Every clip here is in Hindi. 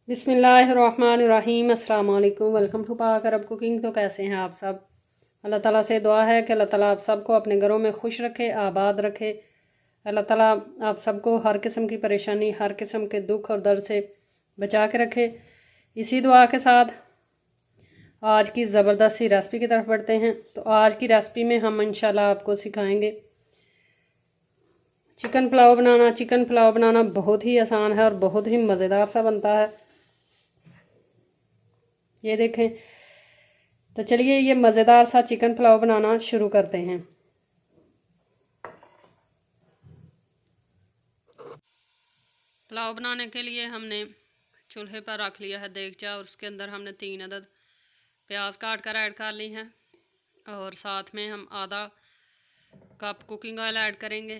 बिस्मिल्लाहिर्रहमानिर्रहीम। अस्सलाम वालेकुम। वेलकम टू पाक अरब कुकिंग। तो कैसे हैं आप सब? अल्लाह ताला से दुआ है कि अल्लाह ताला आप सबको अपने घरों में खुश रखे, आबाद रखे। अल्लाह ताला आप सबको हर किस्म की परेशानी, हर किस्म के दुख और दर्द से बचा के रखे। इसी दुआ के साथ आज की ज़बरदस्त सी रेसिपी की तरफ बढ़ते हैं। तो आज की रेसिपी में हम इंशाल्लाह आपको सिखाएंगे चिकन पुलाव बनाना। चिकन पुलाव बनाना बहुत ही आसान है और बहुत ही मज़ेदार सा बनता है। ये देखें। तो चलिए ये मज़ेदार सा चिकन पुलाव बनाना शुरू करते हैं। पुलाव बनाने के लिए हमने चूल्हे पर रख लिया है देगचा और उसके अंदर हमने 3 अदद प्याज काट कर ऐड कर ली हैं और साथ में हम आधा कप कुकिंग ऑयल ऐड करेंगे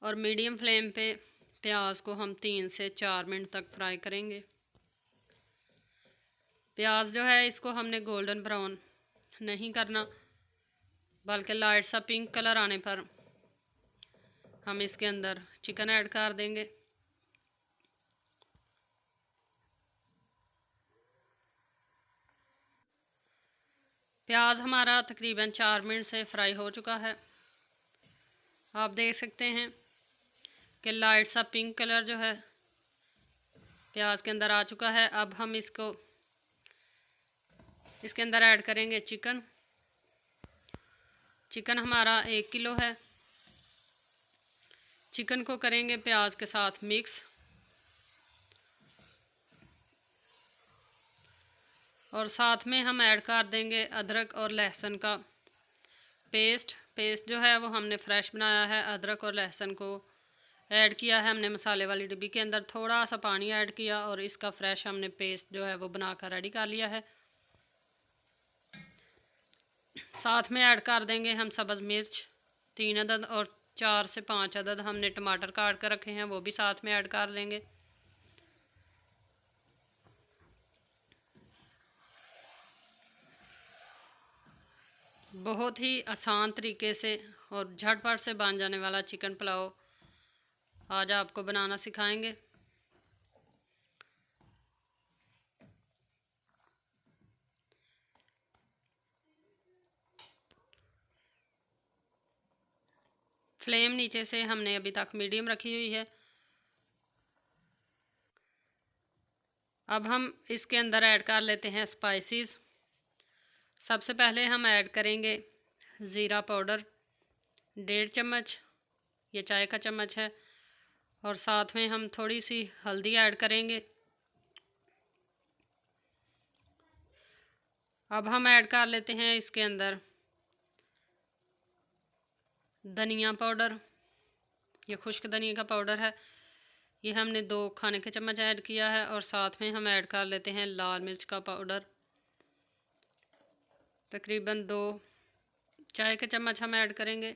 और मीडियम फ्लेम पे प्याज को हम 3 से 4 मिनट तक फ्राई करेंगे। प्याज जो है इसको हमने गोल्डन ब्राउन नहीं करना, बल्कि लाइट सा पिंक कलर आने पर हम इसके अंदर चिकन ऐड कर देंगे। प्याज हमारा तकरीबन 4 मिनट से फ्राई हो चुका है। आप देख सकते हैं कि लाइट सा पिंक कलर जो है प्याज के अंदर आ चुका है। अब हम इसके अंदर ऐड करेंगे चिकन। चिकन हमारा 1 किलो है। चिकन को करेंगे प्याज के साथ मिक्स और साथ में हम ऐड कर देंगे अदरक और लहसुन का पेस्ट जो है वो हमने फ्रेश बनाया है। अदरक और लहसुन को ऐड किया है हमने मसाले वाली डिब्बी के अंदर, थोड़ा सा पानी ऐड किया और इसका फ्रेश हमने पेस्ट जो है वो बनाकर रेडी कर लिया है। साथ में ऐड कर देंगे हम सब्ज़ मिर्च 3 अदद और 4 से 5 अदद हमने टमाटर काट कर रखे हैं, वो भी साथ में ऐड कर देंगे। बहुत ही आसान तरीके से और झटपट से बन जाने वाला चिकन पुलाव आज आपको बनाना सिखाएंगे। फ्लेम नीचे से हमने अभी तक मीडियम रखी हुई है। अब हम इसके अंदर ऐड कर लेते हैं स्पाइसेस। सबसे पहले हम ऐड करेंगे ज़ीरा पाउडर 1.5 चम्मच, ये चाय का चम्मच है, और साथ में हम थोड़ी सी हल्दी ऐड करेंगे। अब हम ऐड कर लेते हैं इसके अंदर धनिया पाउडर, ये खुश्क धनिया का पाउडर है, ये हमने 2 खाने के चम्मच ऐड किया है, और साथ में हम ऐड कर लेते हैं लाल मिर्च का पाउडर, तकरीबन 2 चाय के चम्मच हम ऐड करेंगे।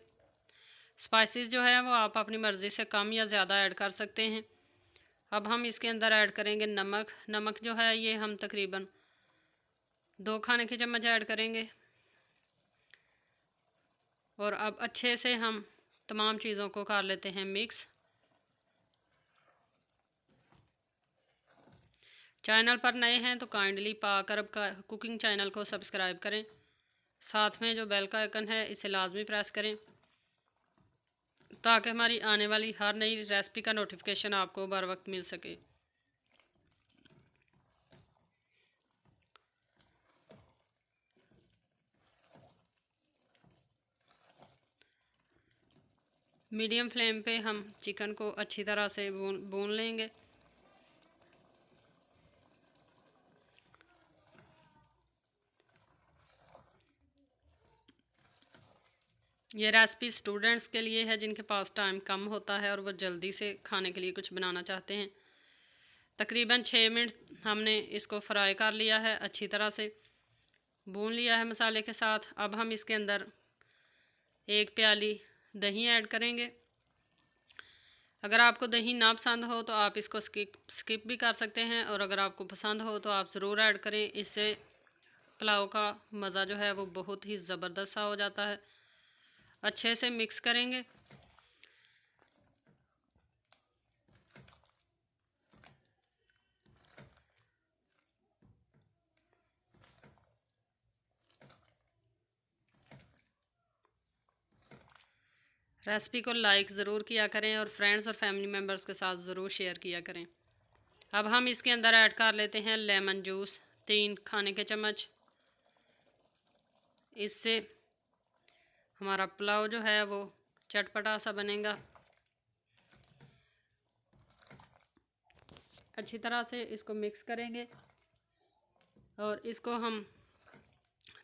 स्पाइसेस जो है वो आप अपनी मर्ज़ी से कम या ज़्यादा ऐड कर सकते हैं। अब हम इसके अंदर ऐड करेंगे नमक जो है ये हम तकरीबन 2 खाने के चम्मच ऐड करेंगे। और अब अच्छे से हम तमाम चीज़ों को कर लेते हैं मिक्स। चैनल पर नए हैं तो काइंडली पाक अरब का कुकिंग चैनल को सब्सक्राइब करें। साथ में जो बेल का आइकन है इसे लाजमी प्रेस करें ताकि हमारी आने वाली हर नई रेसिपी का नोटिफिकेशन आपको बर वक्त मिल सके। मीडियम फ्लेम पे हम चिकन को अच्छी तरह से भून लेंगे। ये रेसिपी स्टूडेंट्स के लिए है जिनके पास टाइम कम होता है और वो जल्दी से खाने के लिए कुछ बनाना चाहते हैं। तकरीबन 6 मिनट हमने इसको फ्राई कर लिया है, अच्छी तरह से भून लिया है मसाले के साथ। अब हम इसके अंदर 1 प्याली दही ऐड करेंगे। अगर आपको दही ना पसंद हो तो आप इसको स्किप भी कर सकते हैं, और अगर आपको पसंद हो तो आप ज़रूर ऐड करें। इससे पुलाव का मज़ा जो है वो बहुत ही ज़बरदस्त सा हो जाता है। अच्छे से मिक्स करेंगे। रेसिपी को लाइक ज़रूर किया करें और फ्रेंड्स और फैमिली मेम्बर्स के साथ ज़रूर शेयर किया करें। अब हम इसके अंदर ऐड कर लेते हैं लेमन जूस 3 खाने के चम्मच। इससे हमारा पुलाव जो है वो चटपटा सा बनेगा। अच्छी तरह से इसको मिक्स करेंगे और इसको हम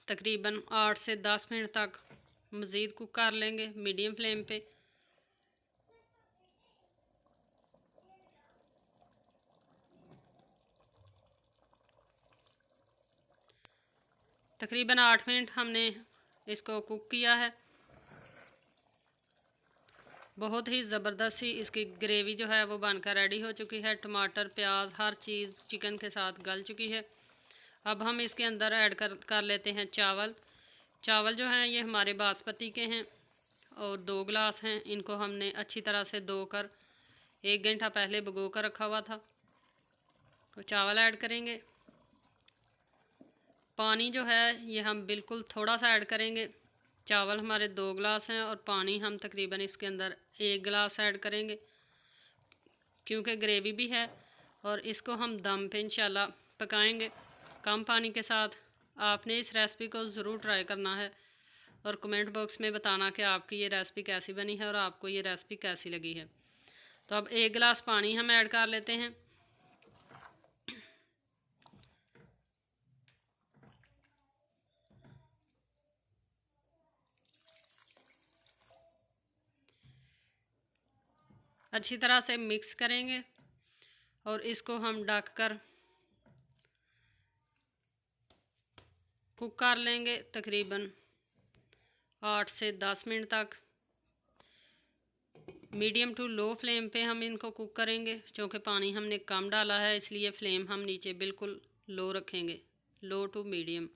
तकरीबन 8 से 10 मिनट तक मज़ीद कुक कर लेंगे मीडियम फ्लेम पे। तकरीबन 8 मिनट हमने इसको कुक किया है। बहुत ही ज़बरदस्त सी इसकी ग्रेवी जो है वो बनकर रेडी हो चुकी है। टमाटर प्याज हर चीज़ चिकन के साथ गल चुकी है। अब हम इसके अंदर ऐड कर लेते हैं चावल। चावल जो हैं ये हमारे बासमती के हैं और 2 गिलास हैं। इनको हमने अच्छी तरह से धोकर 1 घंटा पहले भिगो कर रखा हुआ था। तो चावल ऐड करेंगे। पानी जो है ये हम बिल्कुल थोड़ा सा ऐड करेंगे। चावल हमारे 2 गिलास हैं और पानी हम तकरीबन इसके अंदर 1 गिलास ऐड करेंगे क्योंकि ग्रेवी भी है और इसको हम दम पे इंशाल्लाह पकाएंगे कम पानी के साथ। आपने इस रेसिपी को ज़रूर ट्राई करना है और कमेंट बॉक्स में बताना कि आपकी ये रेसिपी कैसी बनी है और आपको ये रेसिपी कैसी लगी है। तो अब 1 गिलास पानी हम ऐड कर लेते हैं। अच्छी तरह से मिक्स करेंगे और इसको हम ढककर कुक कर लेंगे तकरीबन 8 से 10 मिनट तक। मीडियम टू लो फ्लेम पे हम इनको कुक करेंगे क्योंकि पानी हमने कम डाला है, इसलिए फ्लेम हम नीचे बिल्कुल लो रखेंगे, लो टू मीडियम।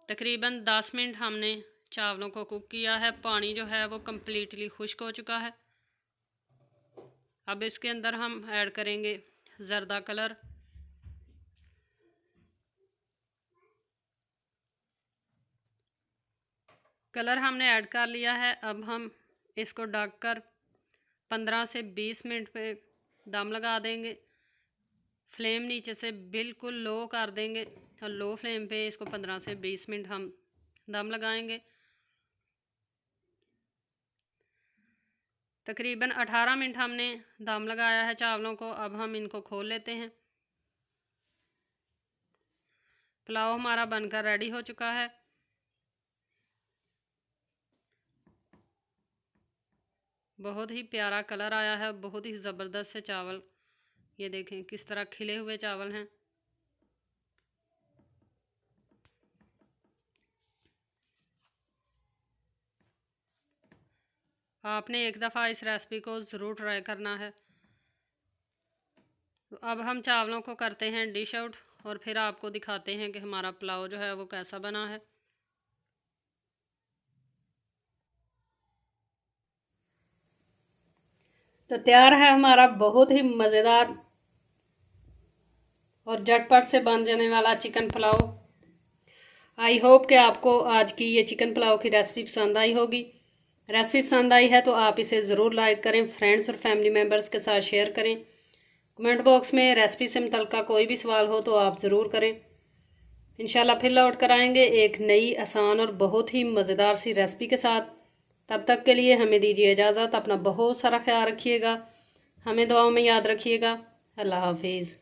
तकरीबन 10 मिनट हमने चावलों को कुक किया है। पानी जो है वो कम्प्लीटली खुश्क हो चुका है। अब इसके अंदर हम ऐड करेंगे ज़र्दा कलर। कलर हमने ऐड कर लिया है। अब हम इसको ढककर 15 से 20 मिनट पे दम लगा देंगे। फ्लेम नीचे से बिल्कुल लो कर देंगे और लो फ्लेम पे इसको 15 से 20 मिनट हम दम लगाएंगे। तकरीबन 18 मिनट हमने दम लगाया है चावलों को। अब हम इनको खोल लेते हैं। पुलाव हमारा बनकर रेडी हो चुका है। बहुत ही प्यारा कलर आया है, बहुत ही ज़बरदस्त से चावल, ये देखें किस तरह खिले हुए चावल हैं। आपने एक दफ़ा इस रेसिपी को ज़रूर ट्राई करना है। तो अब हम चावलों को करते हैं डिश आउट और फिर आपको दिखाते हैं कि हमारा पुलाव जो है वो कैसा बना है। तो तैयार है हमारा बहुत ही मज़ेदार और झटपट से बन जाने वाला चिकन पुलाव। आई होप कि आपको आज की ये चिकन पुलाव की रेसिपी पसंद आई होगी। रेसिपी पसंद आई है तो आप इसे ज़रूर लाइक करें, फ्रेंड्स और फैमिली मेम्बर्स के साथ शेयर करें। कमेंट बॉक्स में रेसिपी से मुतल्लिक़ कोई भी सवाल हो तो आप ज़रूर करें। इंशाल्लाह फिर लौट कर आएंगे एक नई आसान और बहुत ही मज़ेदार सी रेसिपी के साथ। तब तक के लिए हमें दीजिए इजाज़त। अपना बहुत सारा ख्याल रखिएगा, हमें दुआओं में याद रखिएगा। अल्लाह हाफिज़।